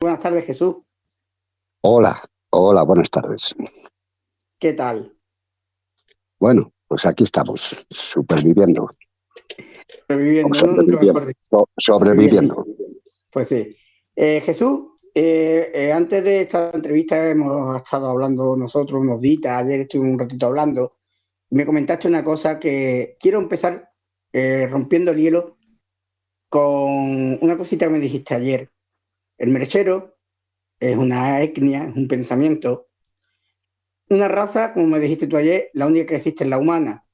Buenas tardes, Jesús. Hola, hola, buenas tardes. ¿Qué tal? Bueno, pues aquí estamos, superviviendo, o Reviviendo, ¿no? Nunca sobreviviendo, mejor dicho. Reviviendo. sobreviviendo. Pues sí. Jesús, antes de esta entrevista hemos estado hablando nosotros unos días, ayer estuvimos un ratito hablando, y me comentaste una cosa que quiero empezar rompiendo el hielo con una cosita que me dijiste ayer. El merchero es una etnia, es un pensamiento, una raza, como me dijiste tú ayer, la única que existe es la humana.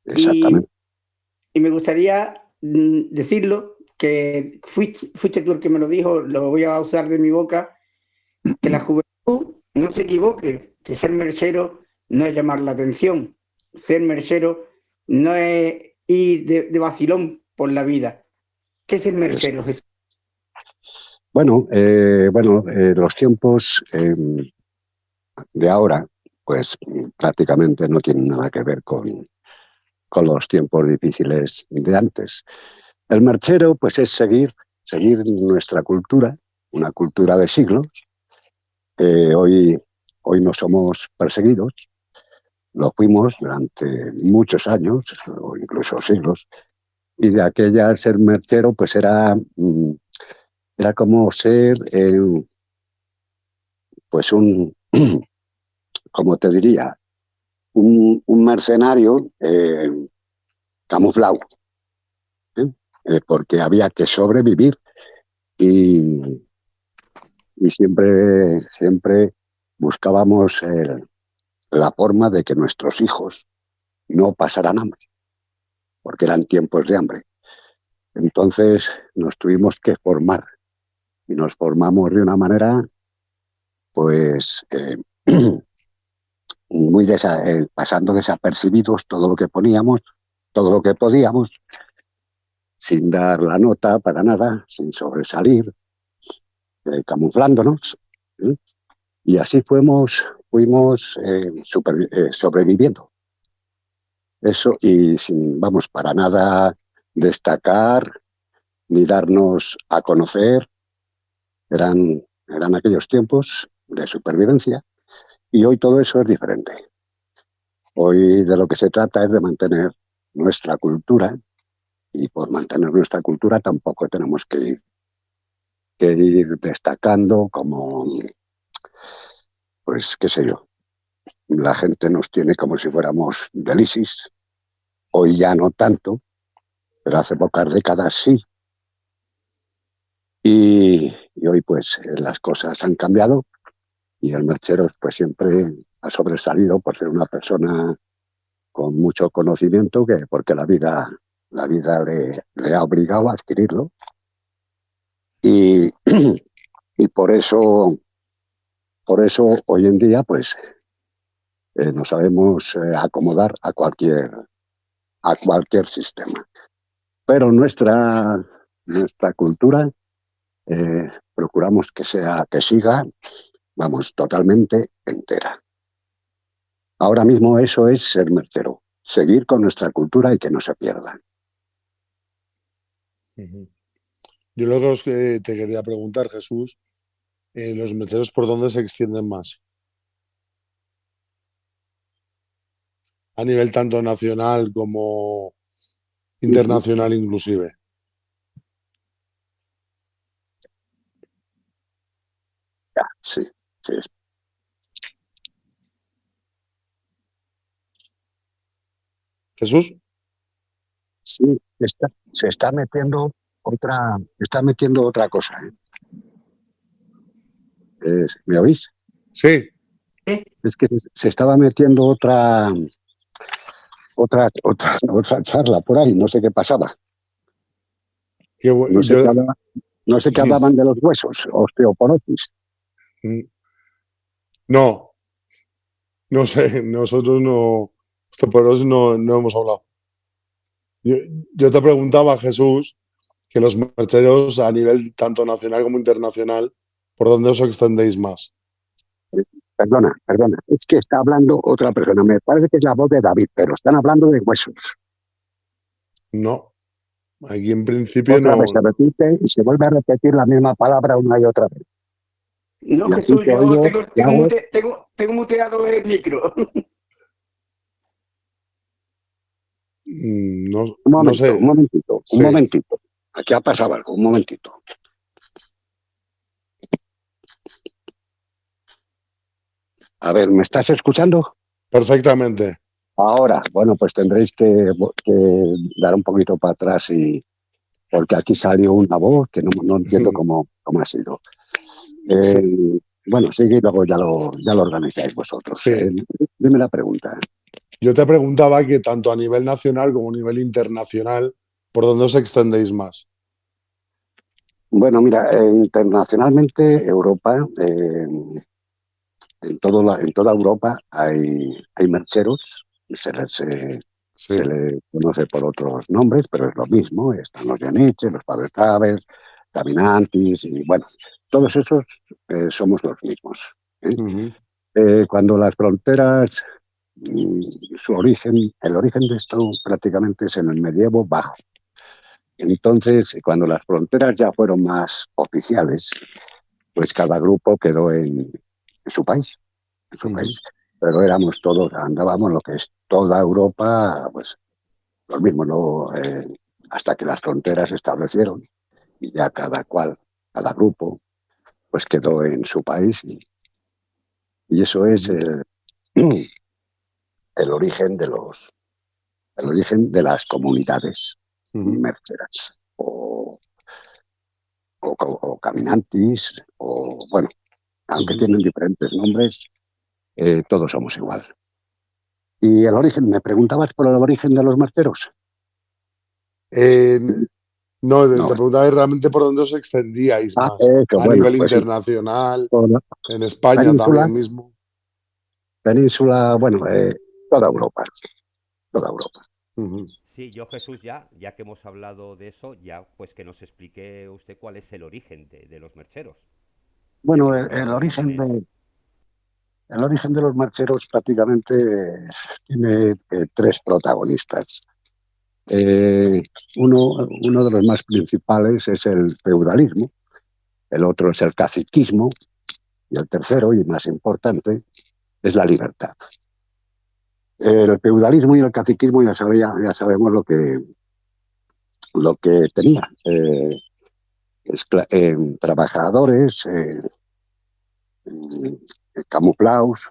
Y Exactamente. Y me gustaría decirlo, que fuiste tú el que me lo dijo, lo voy a usar de mi boca, que la juventud no se equivoque, que ser merchero no es llamar la atención, ser merchero no es ir de vacilón por la vida. ¿Qué es el Es- merchero, Jesús? los tiempos de ahora, pues prácticamente no tienen nada que ver con los tiempos difíciles de antes. El marchero, pues es seguir nuestra cultura, una cultura de siglos. Hoy no somos perseguidos, lo fuimos durante muchos años o incluso siglos. Y de aquella ser merchero, pues era como ser, pues como te diría, un mercenario camuflado, ¿eh? Porque había que sobrevivir y, y siempre buscábamos la forma de que nuestros hijos no pasaran hambre, porque eran tiempos de hambre. Entonces nos tuvimos que formar y nos formamos de una manera, pues, pasando desapercibidos todo lo que poníamos, todo lo que podíamos, sin dar la nota para nada, sin sobresalir, camuflándonos. ¿Eh? Y así fuimos sobreviviendo. Eso, y sin, vamos, para nada destacar ni darnos a conocer. Eran aquellos tiempos de supervivencia y hoy todo eso es diferente. Hoy de lo que se trata es de mantener nuestra cultura y por mantener nuestra cultura tampoco tenemos que ir destacando como, pues qué sé yo, la gente nos tiene como si fuéramos del ISIS, hoy ya no tanto, pero hace pocas décadas sí, y hoy pues las cosas han cambiado y el Mercheros pues siempre ha sobresalido por ser una persona con mucho conocimiento, porque la vida le ha obligado a adquirirlo y, y por eso hoy en día pues nos sabemos acomodar a cualquier sistema. Pero nuestra cultura procuramos que siga, vamos, totalmente entera. Ahora mismo eso es ser mercero, seguir con nuestra cultura y que no se pierda. Ujú. Yo lo que te quería preguntar, Jesús, los mecheros por dónde se extienden más, a nivel tanto nacional como internacional inclusive. Ya, sí, sí, Jesús, sí, se está metiendo otra cosa. ¿Me oís? sí, Es que se estaba metiendo otra charla por ahí, no sé qué pasaba. No sé qué yo, hablaba, no sé qué hablaban de los huesos, osteoporosis. no, no sé, nosotros no, por eso no hemos hablado. Yo, yo te preguntaba, Jesús, que los mecheros a nivel tanto nacional como internacional, ¿por dónde os extendéis más? Perdona, es que está hablando otra persona, me parece que es la voz de David, pero están hablando de huesos. No, Aquí en principio Otra no. vez se repite y se vuelve a repetir la misma palabra una y otra vez. No, Y aquí Jesús, te yo oigo, tengo muteado el micro. No, un no momento, sé. un momentito, Sí. un momentito. Aquí ha pasado algo, un momentito. A ver, ¿me estás escuchando? Perfectamente. Ahora, bueno, pues tendréis que dar un poquito para atrás porque aquí salió una voz que no entiendo cómo ha sido. Sí. Bueno, sigue y luego ya lo organizáis vosotros. Sí. Dime la pregunta. Yo te preguntaba que tanto a nivel nacional como a nivel internacional, ¿por dónde os extendéis más? Bueno, mira, internacionalmente Europa, en toda Europa hay mercheros, Sí. se le conoce por otros nombres, pero es lo mismo. Están los Yaniches, los Padres Traves, Caminantes, y bueno, todos esos somos los mismos. Cuando las fronteras, el origen de esto prácticamente es en el medievo bajo. Entonces, cuando las fronteras ya fueron más oficiales, pues cada grupo quedó en su país, Pero éramos todos, andábamos lo que es toda Europa, pues los mismos, ¿no? Hasta que las fronteras se establecieron y ya cada grupo, pues quedó en su país y eso es el origen de las comunidades merceras o caminantes, o bueno, aunque tienen diferentes nombres, todos somos igual. Y el origen, ¿me preguntabas por el origen de los merceros? No, te No. preguntaba realmente por dónde os extendíais más. A Bueno, nivel pues internacional, sí. en España también mismo. Península, bueno, toda Europa. Toda Europa. Sí, yo Jesús, ya que hemos hablado de eso, ya pues que nos explique usted cuál es el origen de los mercheros. Bueno, el origen de los mercheros prácticamente tiene tres protagonistas. Uno de los más principales es el feudalismo, el otro es el caciquismo y el tercero, y más importante, es la libertad. El feudalismo y el caciquismo ya sabemos lo que tenía. Trabajadores, camuflados,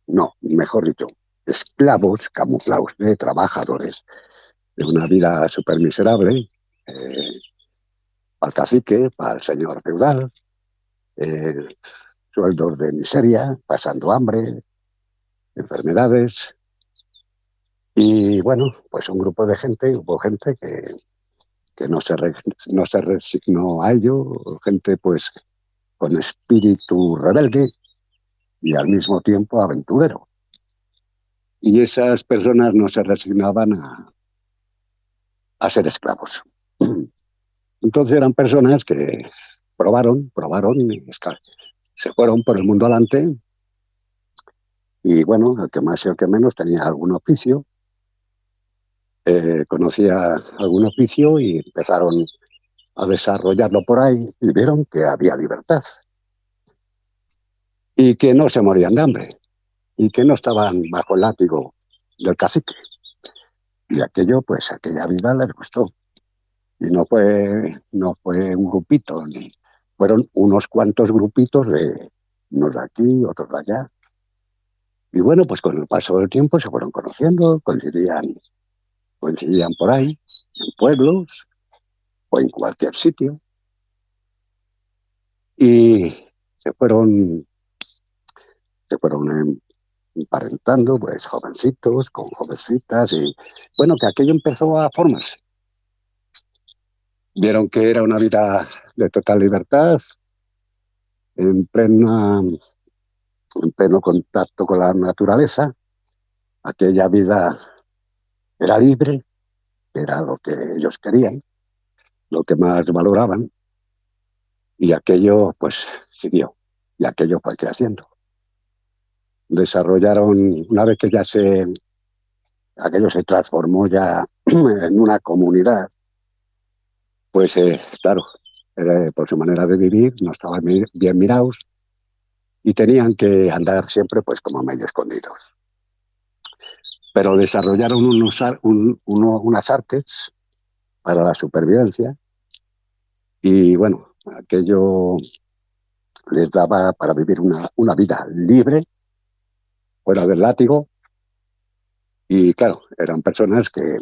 no, mejor dicho, esclavos camuflados de trabajadores de una vida súper miserable, para el cacique, para el señor feudal, sueldos de miseria, pasando hambre, enfermedades. Y bueno, pues hubo gente que no se resignó a ello, gente pues con espíritu rebelde y al mismo tiempo aventurero. Y esas personas no se resignaban a ser esclavos. Entonces eran personas que probaron y se fueron por el mundo adelante. Y bueno, el que más y el que menos tenía algún oficio, conocía algún oficio y empezaron a desarrollarlo por ahí y vieron que había libertad y que no se morían de hambre y que no estaban bajo el látigo del cacique. Y aquella vida les gustó. Y no fue un grupito, fueron unos cuantos grupitos, unos de aquí, otros de allá. Y bueno, pues con el paso del tiempo se fueron conociendo, coincidían por ahí, en pueblos o en cualquier sitio. Y se fueron emparentando, pues jovencitos con jovencitas, y bueno, que aquello empezó a formarse. Vieron que era una vida de total libertad, en pleno contacto con la naturaleza. Aquella vida era libre, era lo que ellos querían, lo que más valoraban, y aquello pues siguió, y aquello fue creciendo. Desarrollaron, una vez que aquello se transformó ya en una comunidad, pues claro, por su manera de vivir no estaban bien mirados y tenían que andar siempre pues como medio escondidos. Pero desarrollaron unas artes para la supervivencia y bueno, aquello les daba para vivir una vida libre, fuera del látigo, y claro, eran personas que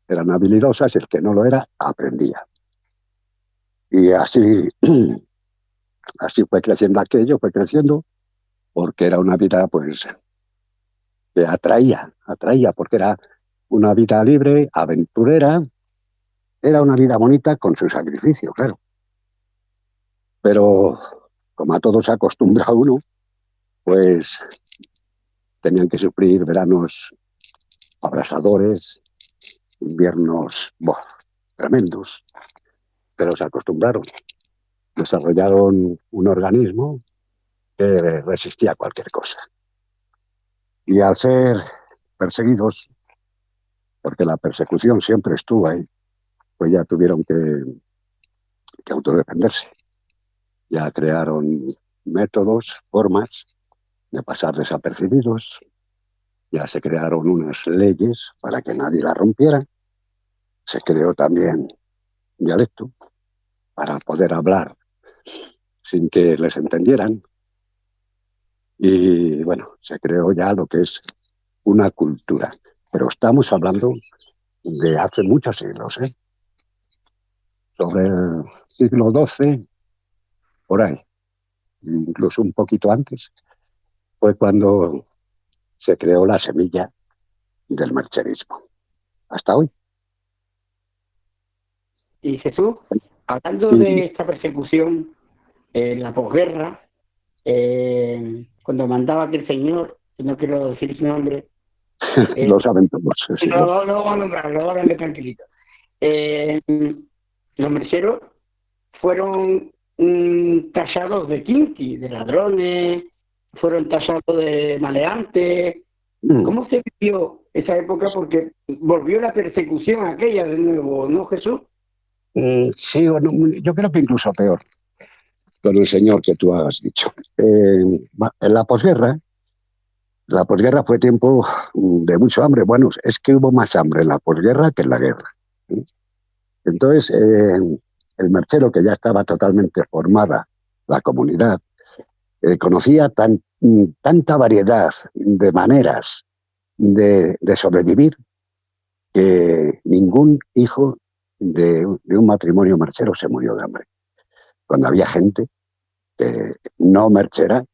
eran habilidosas y el que no lo era, aprendía. Y así, así fue creciendo aquello, fue creciendo, porque era una vida pues que atraía, porque era una vida libre, aventurera, era una vida bonita con su sacrificio, claro. Pero como a todos se acostumbra uno, pues tenían que sufrir veranos abrasadores, inviernos tremendos, pero se acostumbraron. Desarrollaron un organismo que resistía a cualquier cosa. Y al ser perseguidos, porque la persecución siempre estuvo ahí, pues ya tuvieron que autodefenderse. Ya crearon métodos, formas de pasar desapercibidos, ya se crearon unas leyes para que nadie las rompiera, se creó también dialecto para poder hablar sin que les entendieran, y bueno, se creó ya lo que es una cultura. Pero estamos hablando de hace muchos siglos, sobre el siglo XII, por ahí, incluso un poquito antes, fue cuando se creó la semilla del mercherismo. Hasta hoy. Y Jesús, hablando de esta persecución en la posguerra, cuando mandaba aquel señor, que no quiero decir su nombre, lo saben todos. Sí. No lo voy a nombrar, lo voy a darle tranquilito. Los merceros fueron tallados de quinti, de ladrones, fueron tallados de maleantes. ¿Cómo se vivió esa época? Porque volvió la persecución aquella de nuevo, ¿no, Jesús? Sí, bueno, yo creo que incluso peor, con el señor que tú has dicho. En la posguerra fue tiempo de mucho hambre. Bueno, es que hubo más hambre en la posguerra que en la guerra. Entonces, el merchero, que ya estaba totalmente formada la comunidad, conocía tanta variedad de maneras de sobrevivir, que ningún hijo de un matrimonio merchero se murió de hambre. Cuando había gente no merchera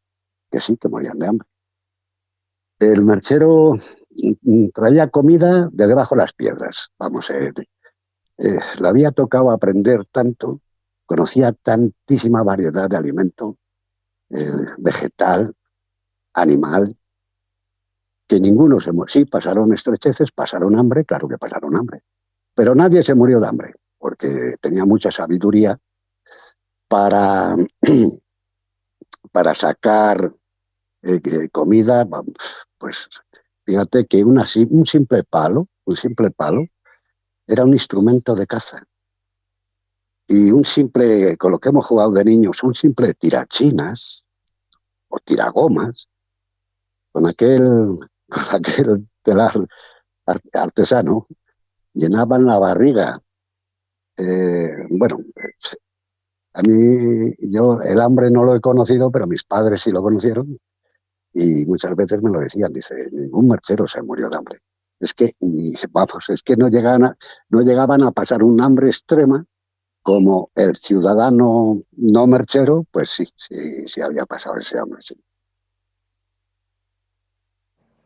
que sí que morían de hambre. El merchero traía comida de debajo de las piedras. Vamos, le había tocado aprender tanto, conocía tantísima variedad de alimento, vegetal, animal, que ninguno se murió. Sí, pasaron estrecheces, pasaron hambre, claro que pasaron hambre, pero nadie se murió de hambre, porque tenía mucha sabiduría para sacar comida. Pues fíjate que un simple palo era un instrumento de caza. Y con lo que hemos jugado de niños, un simple tirachinas o tiragomas, con aquel telar artesano, llenaban la barriga. Bueno, a mí, yo el hambre no lo he conocido, pero mis padres sí lo conocieron, y muchas veces me lo decían. Dice, ningún merchero se murió de hambre. Es que no llegaban a pasar un hambre extrema como el ciudadano no merchero. Pues sí había pasado ese hambre, sí.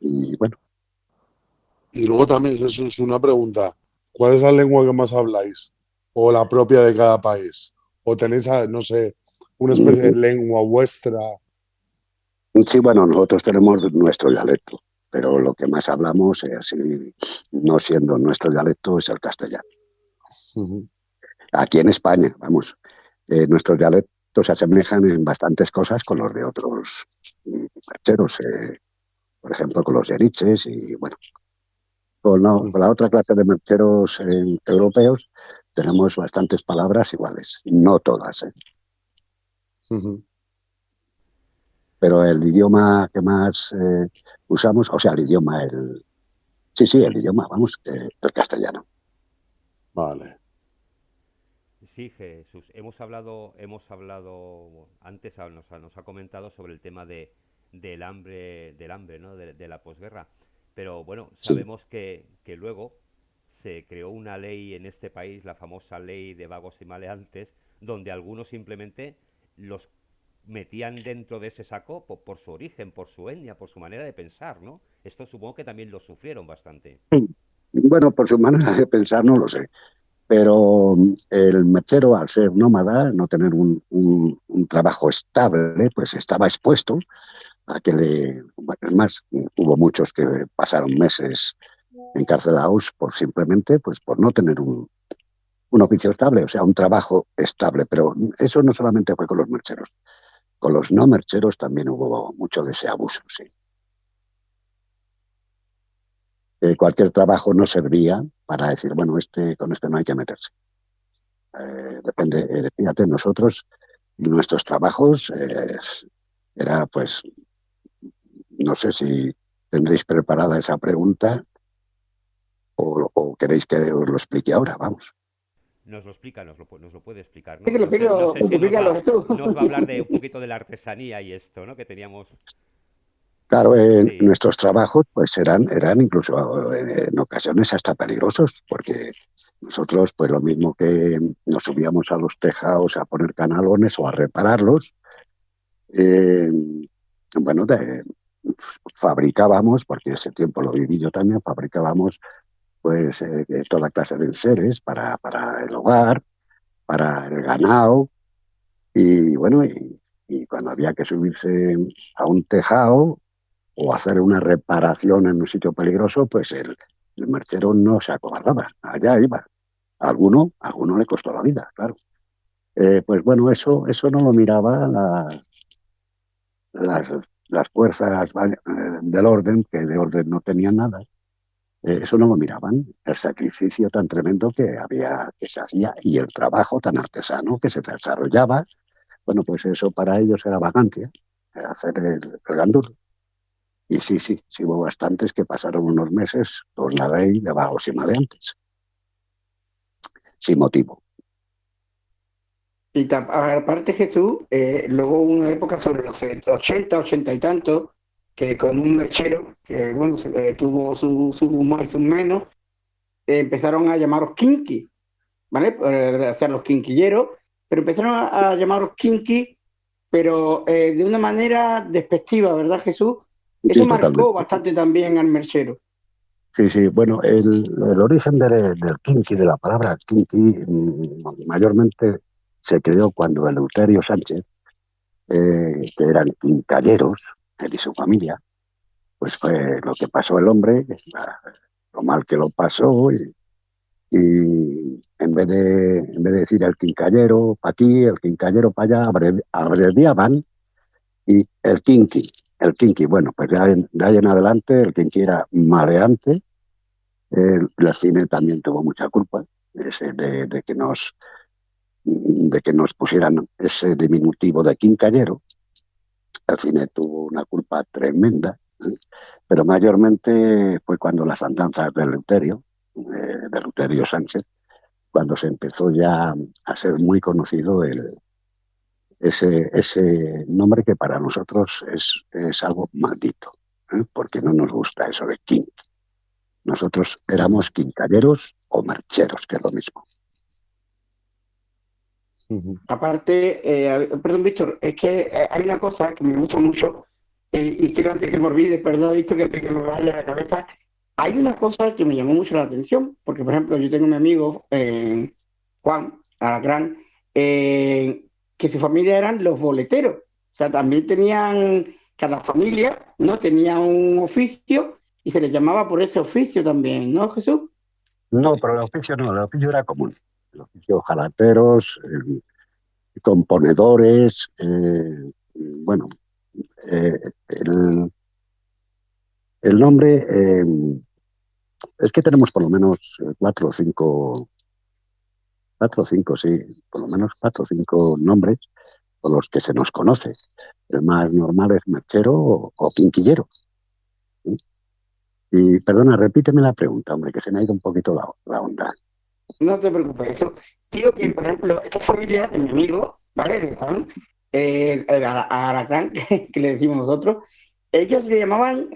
Y bueno. Y luego también, Jesús, una pregunta. ¿Cuál es la lengua que más habláis? ¿O la propia de cada país? ¿O tenéis, no sé, una especie de lengua vuestra? Sí, bueno, nosotros tenemos nuestro dialecto, pero lo que más hablamos, así, no siendo nuestro dialecto, es el castellano. Aquí en España, vamos, nuestros dialectos se asemejan en bastantes cosas con los de otros mercheros, por ejemplo, con los yeriches, y bueno, Con la otra clase de mercheros europeos tenemos bastantes palabras iguales, no todas, ¿eh? Ujú. Pero el idioma que más usamos, o sea, el idioma, sí, el idioma, vamos, el castellano. Vale. Sí, Jesús, hemos hablado antes, nos ha comentado sobre el tema del hambre, ¿no? De la posguerra. Pero bueno, Sí. sabemos que luego se creó una ley en este país, la famosa ley de vagos y maleantes, donde algunos simplemente los metían dentro de ese saco por su origen, por su etnia, por su manera de pensar, ¿no? Esto supongo que también lo sufrieron bastante. Bueno, por su manera de pensar no lo sé, pero el mechero, al ser nómada, no tener un trabajo estable, pues estaba expuesto a que es más, hubo muchos que pasaron meses encarcelados por simplemente, pues por no tener un oficio estable, o sea, un trabajo estable. Pero eso no solamente fue con los mercheros, con los no mercheros también hubo mucho de ese abuso, sí. Cualquier trabajo no servía para decir, bueno, con este no hay que meterse. Depende, fíjate, nuestros trabajos, era pues, no sé si tendréis preparada esa pregunta o queréis que os lo explique ahora, vamos. Nos lo explica, nos lo puede explicar, ¿no? Explícalo, No sé si explícalo, Jesús. nos va a hablar de un poquito de la artesanía y esto, ¿no? Que teníamos. Claro, Sí, nuestros trabajos pues eran incluso en ocasiones hasta peligrosos, porque nosotros pues lo mismo que nos subíamos a los tejados a poner canalones o a repararlos, eh, bueno, fabricábamos, porque ese tiempo lo viví yo también, fabricábamos pues toda clase de enseres para el hogar, para el ganado, y bueno, y cuando había que subirse a un tejado o hacer una reparación en un sitio peligroso, pues el merchero no se acobardaba, allá iba. A alguno le costó la vida, claro. Pues bueno, eso no lo miraba las, las fuerzas del orden, que de orden no tenían nada. Eso no lo miraban, el sacrificio tan tremendo que se hacía y el trabajo tan artesano que se desarrollaba. Bueno, pues eso para ellos era vagancia, era hacer el gandur. Y sí, hubo bastantes que pasaron unos meses con la ley de vagos y maleantes, sin motivo. Y aparte Jesús, luego hubo una época sobre los 80, 80 y tanto, que con un mechero, que bueno, tuvo sus más y sus menos, empezaron a llamaros kinky, ¿vale? Hacer los quinquilleros, pero empezaron a llamaros kinky, pero de una manera despectiva, ¿verdad, Jesús? Eso Sí, marcó totalmente. bastante también al merchero. Sí, bueno, el origen del kinky, de la palabra kinky, mayormente se creó cuando Eleuterio Sánchez, que eran quincalleros, él y su familia, pues fue lo que pasó el hombre, lo mal que lo pasó, y en vez de decir el quincallero para aquí, el quincallero para allá, abreviaban y el kinky, bueno, pues de ahí en adelante el kinky era maleante. El cine también tuvo mucha culpa de que nos pusieran ese diminutivo de quincallero. El cine tuvo una culpa tremenda, pero mayormente fue cuando las andanzas de Eleuterio Sánchez, cuando se empezó ya a ser muy conocido ese nombre que para nosotros es algo maldito, porque no nos gusta eso de king. Nosotros éramos quincalleros o marcheros, que es lo mismo. Ujú. Aparte, perdón, Víctor, es que hay una cosa que me gusta mucho, y quiero antes que me olvide, perdón, Víctor, que me vaya a la cabeza. Hay una cosa que me llamó mucho la atención, porque, por ejemplo, yo tengo un amigo, Juan Alacrán, que su familia eran los boleteros. O sea, también tenían, cada familia, ¿no? Tenía un oficio y se les llamaba por ese oficio también, ¿no, Jesús? No, pero el oficio era común. El oficio jalateros, componedores, bueno, eh, el, el nombre es que tenemos por lo menos cuatro o cinco, sí, por lo menos 4 o 5 nombres por los que se nos conoce. El más normal es merchero o quinquillero. ¿Sí? Y perdona, repíteme la pregunta, hombre, que se me ha ido un poquito la onda. No te preocupes, eso. Digo que, por ejemplo, esta familia de mi amigo, ¿vale? De Juan, a Aracrán, que le decimos nosotros, ellos le llamaban,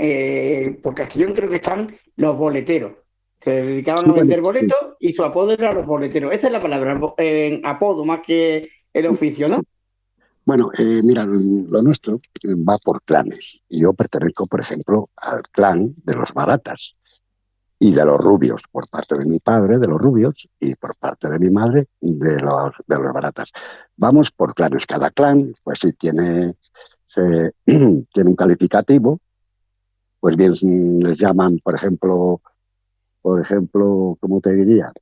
por Castellón creo que están los boleteros. Se dedicaban Sí, a bueno, vender sí. boletos y su apodo era los boleteros. Esa es la palabra, apodo más que el oficio, ¿no? Bueno, mira, lo nuestro va por clanes. Yo pertenezco, por ejemplo, al clan de los Baratas y de los Rubios, por parte de mi padre, de los Rubios, y por parte de mi madre, de los Baratas. Vamos por clanes. Cada clan, pues sí, tiene un calificativo, pues bien les llaman, por ejemplo, ¿cómo te diría?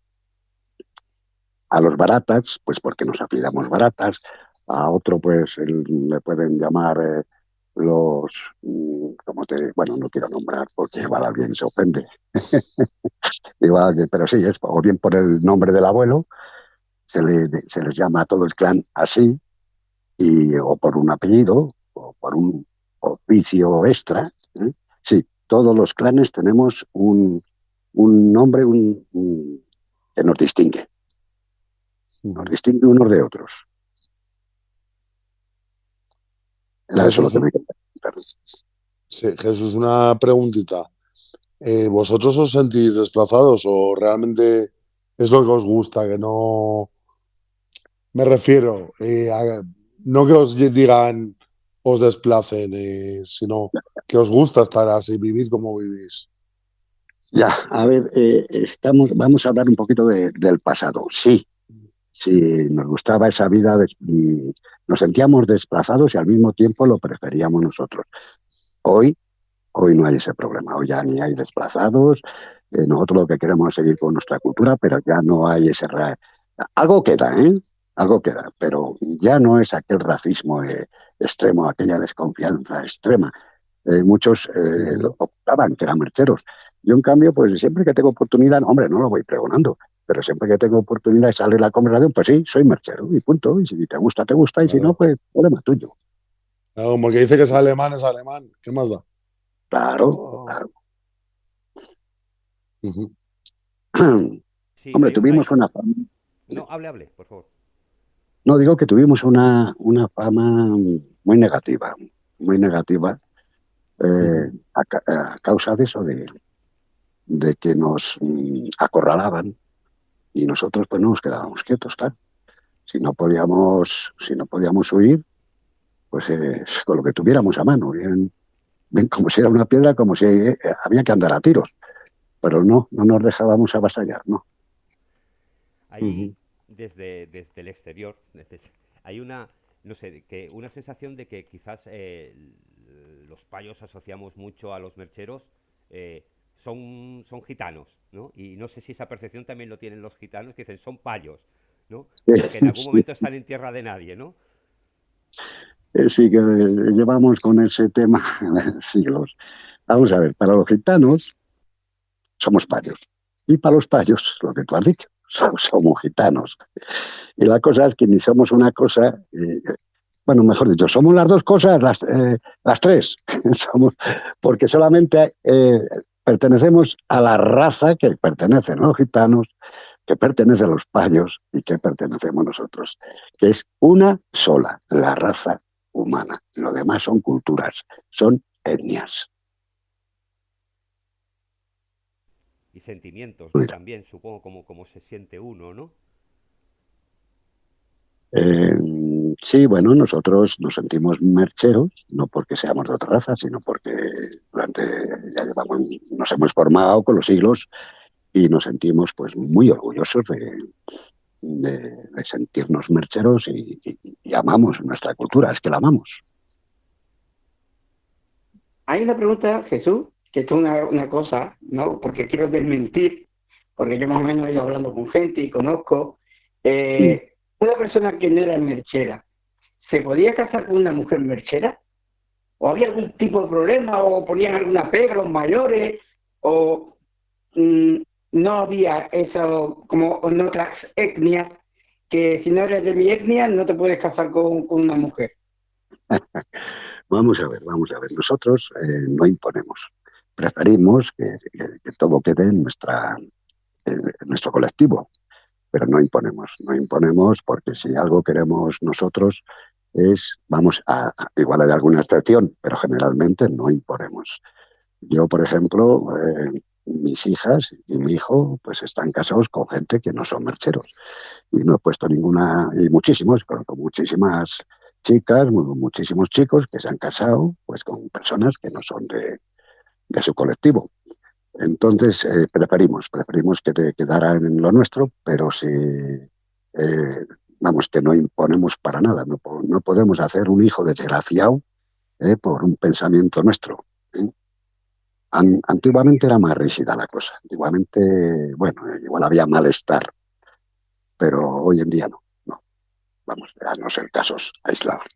A los Baratas, pues porque nos apellidamos Baratas, a otro pues le pueden llamar bueno, no quiero nombrar porque igual alguien se ofende, pero sí, o bien por el nombre del abuelo, se les llama a todo el clan así, o por un apellido, o por un oficio extra. ¿Eh? Sí, todos los clanes tenemos un nombre que nos distingue unos de otros. Era eso lo Jesús, que me quería preguntar. sí, Jesús, una preguntita. ¿Vosotros os sentís desplazados o realmente es lo que os gusta? Que no, me refiero, no que os digan, os desplacen, sino que os gusta estar así, vivir como vivís. Ya, a ver, vamos a hablar un poquito del pasado. Sí, sí, nos gustaba esa vida, nos sentíamos desplazados y al mismo tiempo lo preferíamos nosotros. Hoy no hay ese problema, hoy ya ni hay desplazados, nosotros lo que queremos es seguir con nuestra cultura, pero ya no hay Algo queda, ¿eh? Algo queda, pero ya no es aquel racismo extremo, aquella desconfianza extrema. Muchos lo optaban, que eran mercheros. Yo, en cambio, pues siempre que tengo oportunidad, hombre, no lo voy pregonando, pero siempre que tengo oportunidad y sale la conversación, pues sí, soy merchero y punto. Y si te gusta, y si no, Claro. pues problema tuyo. Claro, como el que dice que es alemán. ¿Qué más da? Claro, Oh. claro. Ujú. Sí, Hombre, tuvimos una fama. No, hable, por favor. No, digo que tuvimos una fama muy negativa, a causa de eso, de que nos acorralaban y nosotros pues no nos quedábamos quietos, claro. Si no podíamos huir, pues con lo que tuviéramos a mano, bien como si era una piedra, como si había que andar a tiros, pero no nos dejábamos avasallar, ¿no? Ahí, desde el exterior, hay no sé, una sensación de que quizás los payos asociamos mucho a los mercheros, son gitanos, ¿no? Y no sé si esa percepción también lo tienen los gitanos, que dicen, son payos, ¿no? Como que en algún Sí, momento están en tierra de nadie, ¿no? sí que llevamos con ese tema siglos. Vamos a ver, para los gitanos somos payos. Y para los payos, lo que tú has dicho, somos gitanos. Y la cosa es que ni somos una cosa, bueno, mejor dicho, somos las dos cosas, las tres. Porque solamente pertenecemos a la raza que pertenecen los gitanos, que pertenece a los payos y que pertenecemos nosotros, que es una sola, la raza humana. Lo demás son culturas, son etnias. Y sentimientos, ¿no? También, supongo, como se siente uno, ¿no? Eh, sí, bueno, nosotros nos sentimos mercheros, no porque seamos de otra raza, sino porque nos hemos formado con los siglos y nos sentimos pues muy orgullosos de sentirnos mercheros y amamos nuestra cultura, es que la amamos. Hay una pregunta, Jesús, que esto es una cosa, ¿no? Porque quiero desmentir, porque yo más o menos he ido hablando con gente y conozco. Mm. Una persona que no era merchera, ¿se podía casar con una mujer merchera? ¿O había algún tipo de problema? ¿O ponían alguna pega a los mayores? ¿O no había eso como en otras etnias, que si no eres de mi etnia no te puedes casar con una mujer. Vamos a ver, vamos a ver. Nosotros no imponemos. Preferimos que todo quede en nuestro colectivo, pero no imponemos. No imponemos porque si algo queremos nosotros igual hay alguna excepción, pero generalmente no imponemos. Yo, por ejemplo, mis hijas y mi hijo pues están casados con gente que no son mercheros. Y no he puesto ninguna, y muchísimos, conozco muchísimas chicas, muchísimos chicos que se han casado pues con personas que no son de su colectivo. Entonces, preferimos que te quedara en lo nuestro, pero si, vamos, que no imponemos para nada, no podemos hacer un hijo desgraciado por un pensamiento nuestro. Antiguamente era más rígida la cosa, antiguamente, bueno, igual había malestar, pero hoy en día no, vamos, a no ser casos aislados.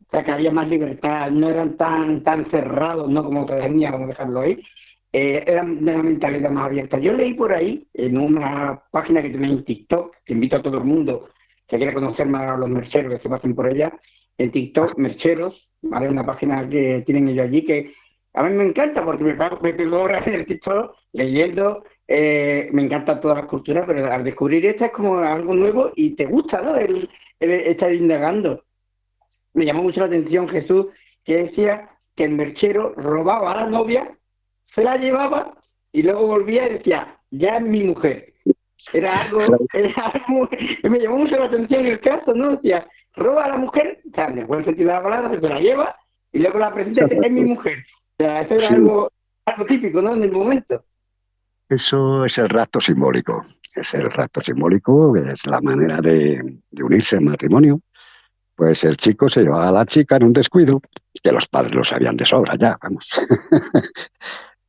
O sea, que había más libertad, no eran tan cerrados, ¿no? Como te decía, como dejarlo ahí. Eran de una mentalidad más abierta. Yo leí por ahí, en una página que tenéis en TikTok, que invito a todo el mundo que quiera conocer más a los mercheros que se pasen por ella, en TikTok, Mercheros, ¿vale? Una página que tienen ellos allí que a mí me encanta porque me pego horas en el TikTok leyendo, me encantan todas las culturas, pero al descubrir esta es como algo nuevo y te gusta, ¿no? El estar indagando. Me llamó mucho la atención Jesús, que decía que el merchero robaba a la novia, se la llevaba y luego volvía y decía, ya es mi mujer. Era algo me llamó mucho la atención el caso, ¿no? Decía, roba a la mujer, o sea, en el buen sentido de la palabra, se la lleva y luego la presenta y dice, es mi mujer. O sea, eso era algo típico, ¿no? En el momento. Eso es el rapto simbólico. Es el rapto simbólico, es la manera de unirse en matrimonio. Pues el chico se llevaba a la chica en un descuido, que los padres lo sabían de sobra ya, vamos.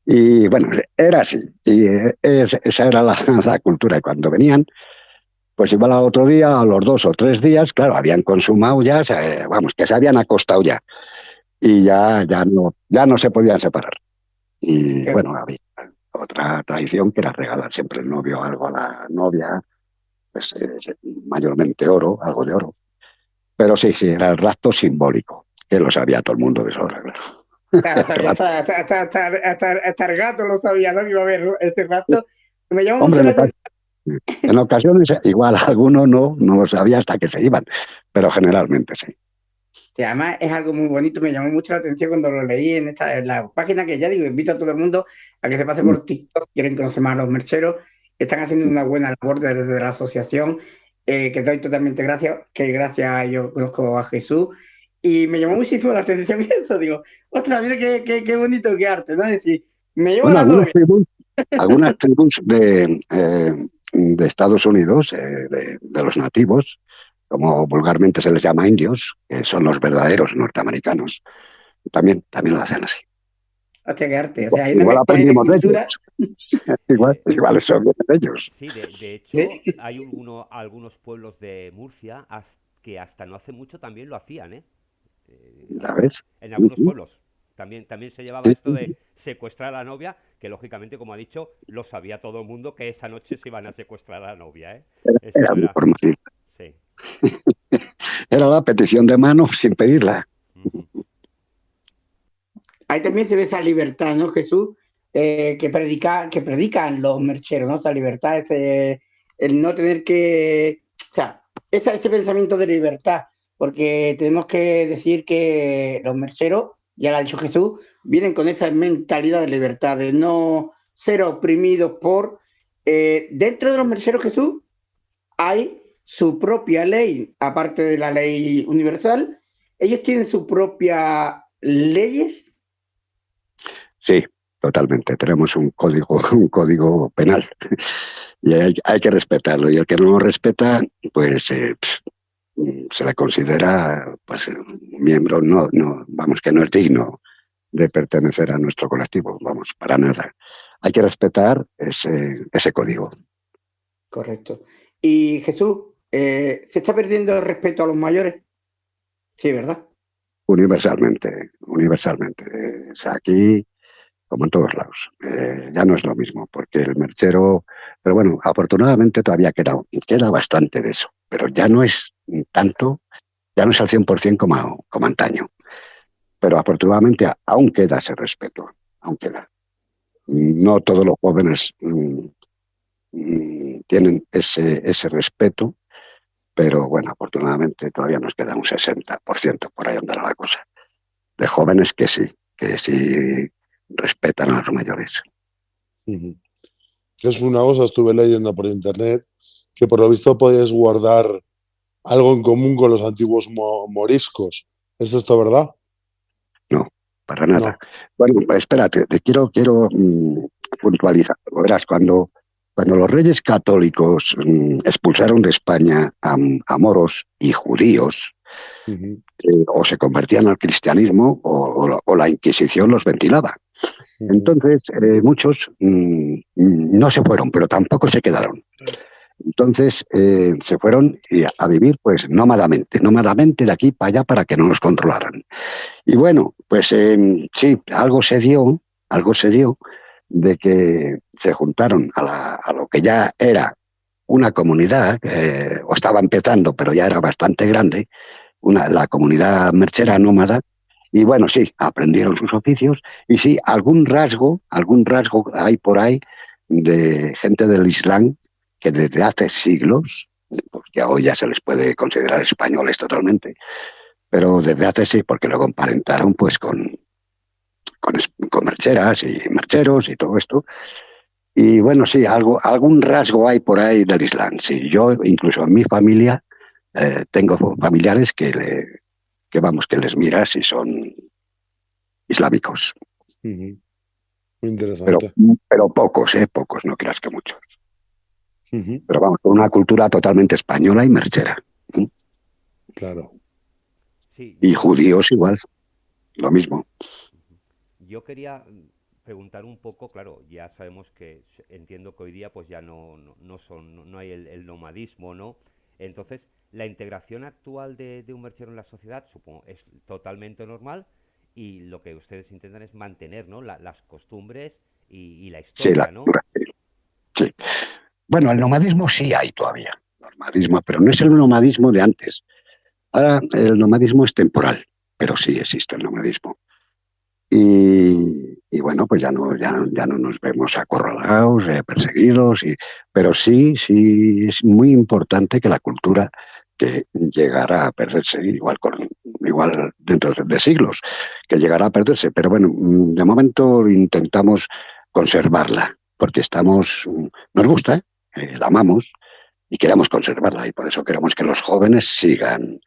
Y bueno, era así. Y esa era la cultura. Y cuando venían, pues igual al otro día, a los 2 o 3 días, claro, habían consumado ya, vamos, que se habían acostado ya. Y ya no se podían separar. Y bueno, había otra tradición que era regalar siempre el novio algo a la novia, pues mayormente oro, algo de oro. Pero sí, era el rapto simbólico, que lo sabía todo el mundo de sobra, claro. Hasta el gato lo sabía, ¿no? Que iba a haber ese rapto. Me llamó Hombre, mucho la atención. en ocasiones igual algunos no lo sabía hasta que se iban, pero generalmente sí. Sí, además es algo muy bonito, me llamó mucho la atención cuando lo leí en la página que ya digo, invito a todo el mundo a que se pase por TikTok, quieren conocer más a los mercheros, están haciendo una buena labor desde la asociación, que doy totalmente gracias, que gracias a ellos conozco a Jesús, y me llamó muchísimo la atención eso, digo, ostras, mira qué bonito, qué arte, ¿no? Es decir, me llevo Bueno, a la novia. algunas tribus de Estados Unidos, de los nativos, como vulgarmente se les llama indios, que son los verdaderos norteamericanos, también lo hacen así. Hostia, qué arte. O sea, igual aprendimos de ellos. igual son de ellos. Sí, de hecho, ¿sí? hay algunos pueblos de Murcia que hasta no hace mucho también lo hacían, ¿eh? ¿Sabes? En algunos pueblos. También se llevaba esto de secuestrar a la novia, que lógicamente, como ha dicho, lo sabía todo el mundo que esa noche se iban a secuestrar a la novia, ¿eh? Era muy formal. Sí. Era la petición de mano sin pedirla. Ahí también se ve esa libertad, ¿no, Jesús? Que predican los mercheros, ¿no? Esa libertad, el no tener que... O sea, ese pensamiento de libertad, porque tenemos que decir que los mercheros, ya lo ha dicho Jesús, vienen con esa mentalidad de libertad, de no ser oprimidos por... dentro de los mercheros, Jesús, hay su propia ley, aparte de la ley universal, ellos tienen sus propias leyes. Sí, totalmente. Tenemos un código penal y hay que respetarlo. Y el que no lo respeta, pues se le considera pues un miembro, vamos, que no es digno de pertenecer a nuestro colectivo, vamos, para nada. Hay que respetar ese código. Correcto. Y Jesús, ¿se está perdiendo el respeto a los mayores? Sí, ¿verdad? Universalmente. O sea, aquí como en todos lados. Ya no es lo mismo, porque el merchero, pero bueno, afortunadamente todavía queda bastante de eso, pero ya no es tanto, ya no es al 100% como antaño. Pero afortunadamente aún queda ese respeto, aún queda. No todos los jóvenes tienen ese respeto, pero bueno, afortunadamente todavía nos queda un 60%, por ahí andará la cosa, de jóvenes que sí respetan a los mayores. Ujú. Que es una cosa, estuve leyendo por internet, que por lo visto podías guardar algo en común con los antiguos moriscos. ¿Es esto verdad? No, para nada. No. Bueno, espérate, quiero puntualizar. Verás, cuando los reyes católicos expulsaron de España a moros y judíos, Ujú, o se convertían al cristianismo o la Inquisición los ventilaba. ujú, Entonces, muchos no se fueron, pero tampoco se quedaron. Entonces, se fueron a vivir pues nómadamente de aquí para allá para que no los controlaran. Y bueno, pues sí, algo se dio de que se juntaron a lo que ya era una comunidad, o estaba empezando, pero ya era bastante grande, la comunidad merchera nómada. Y bueno, sí, aprendieron sus oficios y sí, algún rasgo hay por ahí de gente del Islam que desde hace siglos, porque hoy ya se les puede considerar españoles totalmente, pero desde hace sí, porque lo emparentaron pues con mercheras y mercheros y todo esto. Y bueno, sí, algún rasgo hay por ahí del Islam. Sí, yo incluso en mi familia tengo familiares que les miras y son islámicos. ujú. Muy Pero, interesante. pero pocos, no creas que muchos. Ujú, Pero vamos, con una cultura totalmente española y merchera. ¿Mm? claro. Sí, Y yo, judíos igual, lo mismo. yo quería preguntar un poco, claro, ya sabemos que entiendo que hoy día pues ya no hay el nomadismo, ¿no? Entonces, la integración actual de un merchero en la sociedad, supongo, es totalmente normal y lo que ustedes intentan es mantener, ¿no? Las costumbres y la Sí, la historia, ¿no? cultura, sí. Sí. Bueno, el nomadismo sí hay todavía. Nomadismo, pero no es el nomadismo de antes. Ahora el nomadismo es temporal, pero sí existe el nomadismo. Y bueno, pues ya no nos vemos acorralados, perseguidos, pero sí es muy importante que la cultura que llegara a perderse, igual dentro de siglos, que llegará a perderse. Pero bueno, de momento intentamos conservarla, porque nos gusta, la amamos y queremos conservarla, y por eso queremos que los jóvenes sigan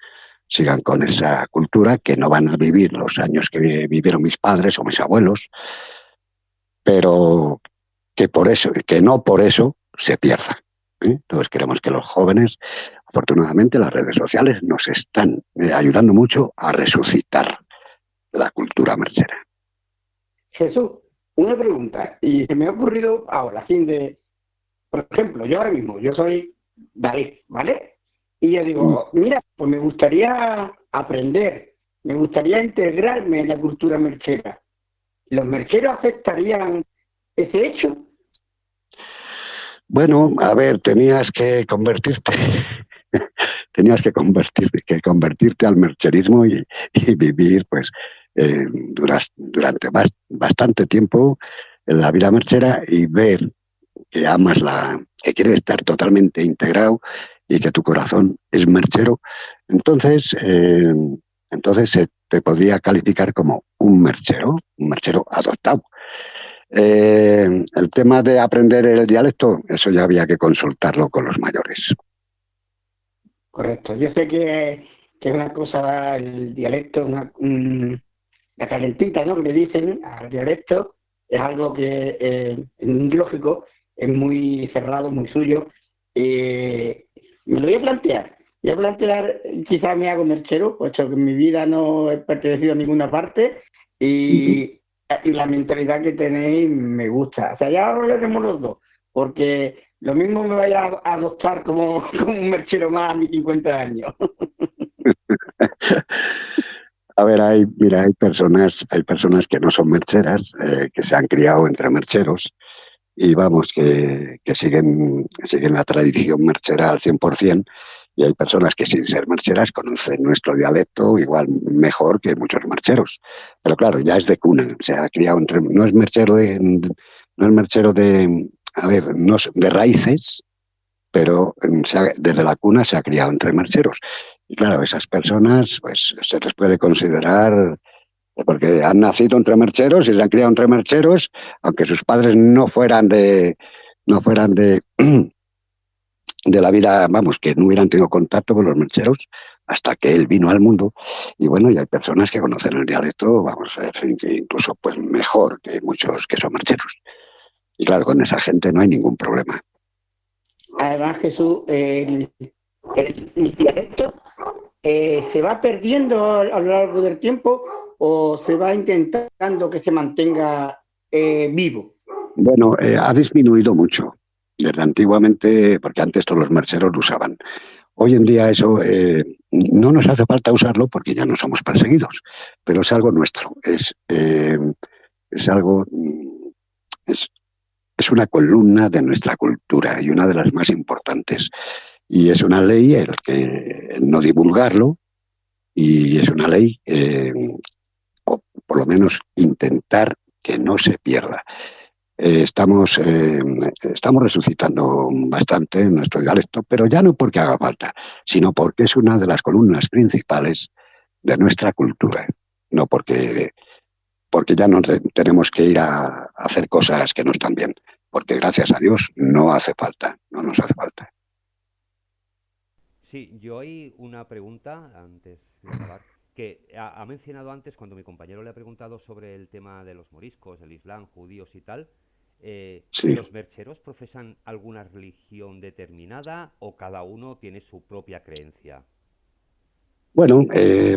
con esa cultura, que no van a vivir los años que vivieron mis padres o mis abuelos, pero que no por eso se pierda. Entonces queremos que los jóvenes, afortunadamente las redes sociales nos están ayudando mucho a resucitar la cultura merchera. Jesús, una pregunta, y se me ha ocurrido ahora, por ejemplo, yo ahora mismo, yo soy David, ¿vale? Y yo digo, mira, pues me gustaría aprender, me gustaría integrarme en la cultura merchera. ¿Los mercheros aceptarían ese hecho? Bueno, a ver, tenías que convertirte al mercherismo y vivir pues durante bastante tiempo en la vida merchera y ver que que quieres estar totalmente integrado y que tu corazón es merchero. Entonces se te podría calificar como un merchero adoptado. El tema de aprender el dialecto, eso ya había que consultarlo con los mayores. Correcto. Yo sé que es una cosa, el dialecto, la calentita, ¿no? Que le dicen al dialecto, es algo que lógico, es muy cerrado, muy suyo. Me lo voy a plantear. Voy a plantear, quizás me hago merchero, puesto que en mi vida no he pertenecido a ninguna parte y la mentalidad que tenéis me gusta. O sea, ya hablaremos los dos, porque lo mismo me vaya a adoptar como un merchero más a mis 50 años. A ver, mira, hay personas que no son mercheras, que se han criado entre mercheros y vamos, que siguen la tradición merchera al 100%, y hay personas que sin ser mercheras conocen nuestro dialecto igual mejor que muchos mercheros. Pero claro, ya es de cuna, se ha criado entre, no es merchero de, a ver, no de raíces, pero desde la cuna se ha criado entre mercheros. Y claro, esas personas pues se les puede considerar, porque han nacido entre mercheros y se han criado entre mercheros, aunque sus padres no fueran de la vida, vamos, que no hubieran tenido contacto con los mercheros hasta que él vino al mundo. Y bueno, y hay personas que conocen el dialecto, vamos a decir, que incluso pues mejor que muchos que son mercheros. Y claro, con esa gente no hay ningún problema. Además, Jesús, el dialecto se va perdiendo a lo largo del tiempo o se va intentando que se mantenga vivo. Bueno, ha disminuido mucho. Desde antiguamente, porque antes todos los mercheros lo usaban. Hoy en día eso no nos hace falta usarlo porque ya no somos perseguidos, pero es algo nuestro, es algo, es una columna de nuestra cultura y una de las más importantes. Y es una ley el que no divulgarlo, y es una ley, o por lo menos intentar que no se pierda. Estamos resucitando bastante en nuestro dialecto, pero ya no porque haga falta, sino porque es una de las columnas principales de nuestra cultura. No porque ya no tenemos que ir a hacer cosas que no están bien, porque gracias a Dios no hace falta, no nos hace falta. Sí, yo hay una pregunta antes de acabar, que ha mencionado antes, cuando mi compañero le ha preguntado sobre el tema de los moriscos, el Islam, judíos y tal, Sí. ¿los mercheros profesan alguna religión determinada o cada uno tiene su propia creencia? Bueno,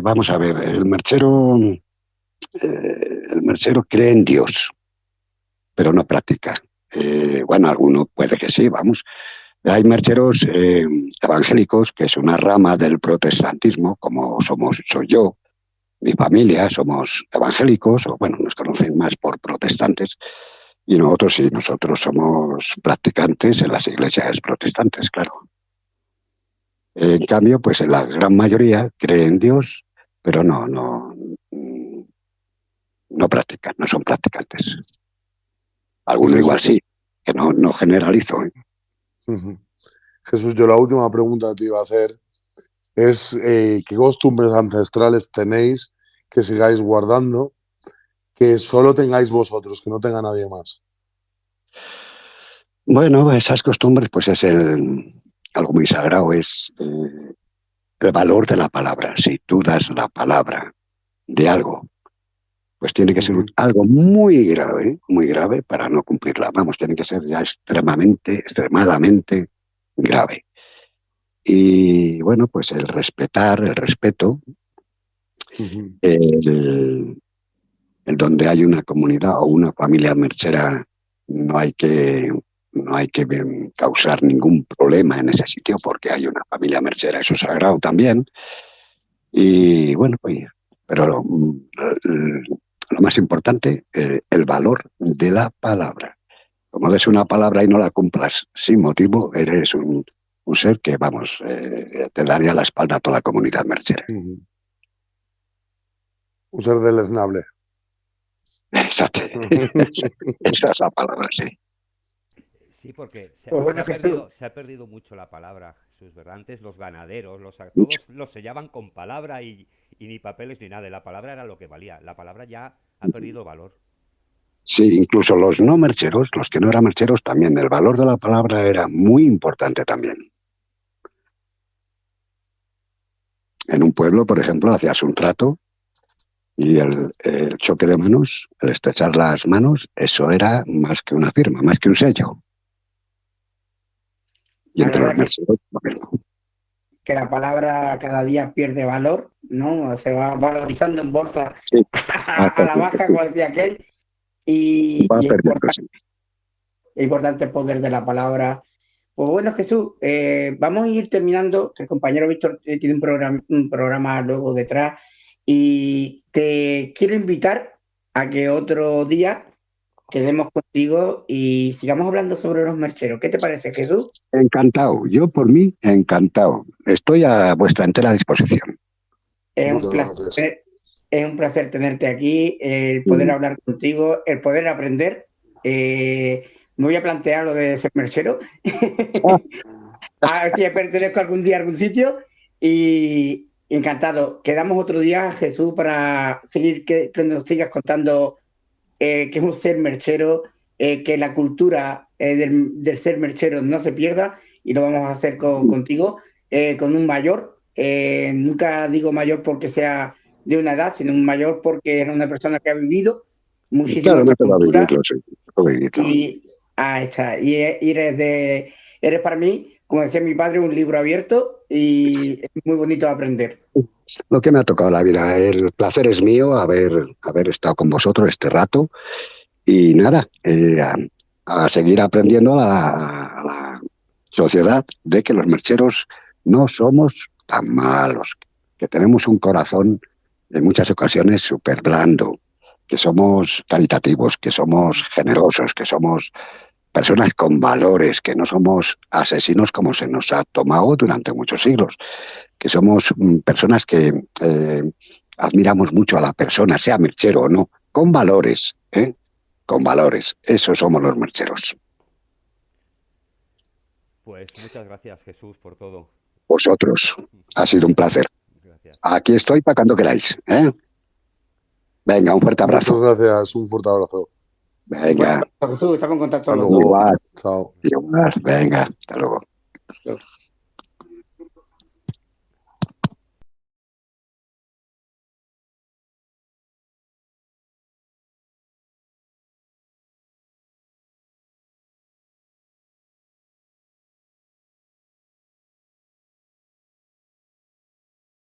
vamos a ver, el merchero cree en Dios, pero no practica. Bueno, alguno puede que sí, vamos. Hay mercheros evangélicos, que es una rama del protestantismo, como soy yo, mi familia, somos evangélicos, o bueno, nos conocen más por protestantes, y nosotros sí, nosotros somos practicantes en las iglesias protestantes, claro. En cambio, pues en la gran mayoría cree en Dios, pero no practican, no son practicantes. Algunos igual sí, que no generalizo. Jesús, yo la última pregunta que te iba a hacer es ¿qué costumbres ancestrales tenéis que sigáis guardando, que solo tengáis vosotros, que no tenga nadie más? Bueno, esas costumbres, pues es algo muy sagrado, es el valor de la palabra. Si tú das la palabra de algo, pues tiene que ser algo muy grave para no cumplirla. Vamos, tiene que ser ya extremadamente grave. Y bueno, pues el respeto, el donde hay una comunidad o una familia merchera, no hay que causar ningún problema en ese sitio porque hay una familia merchera, eso es sagrado también. Y bueno, pues, pero lo más importante, el valor de la palabra. Como des una palabra y no la cumplas sin motivo, eres un ser que, vamos, te daría la espalda a toda la comunidad merchera. Un ser deleznable. Exacto. Esa es la palabra, sí. Sí, porque Pues se ha perdido mucho la palabra, Jesús, ¿verdad? Antes los ganaderos, todos los sellaban con palabra y ni papeles ni nada. La palabra era lo que valía. La palabra ya ha perdido valor. Sí, incluso los no mercheros, los que no eran mercheros, también el valor de la palabra era muy importante también. En un pueblo, por ejemplo, hacías un trato y el choque de manos, el estrechar las manos, eso era más que una firma, más que un sello. Y entre los mercheros, lo mismo. Que la palabra cada día pierde valor, ¿no? Se va valorizando en bolsa, sí, a la baja, como decía aquel. Y es importante el poder de la palabra. Pues bueno, Jesús, vamos a ir terminando. El compañero Víctor tiene un programa luego detrás Y te quiero invitar a que otro día quedemos contigo y sigamos hablando sobre los mercheros. ¿Qué te parece, Jesús? Encantado. Yo, por mí, encantado. Estoy a vuestra entera disposición. Es un Muchas gracias. placer, es un placer tenerte aquí, el poder hablar contigo, el poder aprender. Me voy a plantear lo de ser merchero. A ver si pertenezco algún día a algún sitio. Y encantado. Quedamos otro día, Jesús, para seguir que nos sigas contando qué es un ser merchero, que la cultura del ser merchero no se pierda, y lo vamos a hacer contigo, con un mayor. Nunca digo mayor porque sea de una edad, sino un mayor porque es una persona que ha vivido muchísimo Claro, esta me toca cultura. vivirlo, sí. Me toca vivirlo. Y ahí está. Y eres para mí, como decía mi padre, un libro abierto, y es muy bonito aprender. Lo que me ha tocado la vida. El placer es mío haber estado con vosotros este rato. Y nada, a seguir aprendiendo a la sociedad de que los mercheros no somos tan malos, que tenemos un corazón en muchas ocasiones súper blando, que somos caritativos, que somos generosos, que somos personas con valores, que no somos asesinos como se nos ha tomado durante muchos siglos, que somos personas que admiramos mucho a la persona, sea merchero o no, con valores, ¿eh? Con valores. Eso somos los mercheros. Pues muchas gracias, Jesús, por todo. Vosotros. Ha sido un placer. Gracias. Aquí estoy para cuando queráis, ¿eh? Venga, un fuerte abrazo. Muchas gracias. Un fuerte abrazo. Venga. Jesús, estamos en contacto. Hasta luego. Igual, Chao. igual. Venga, hasta luego.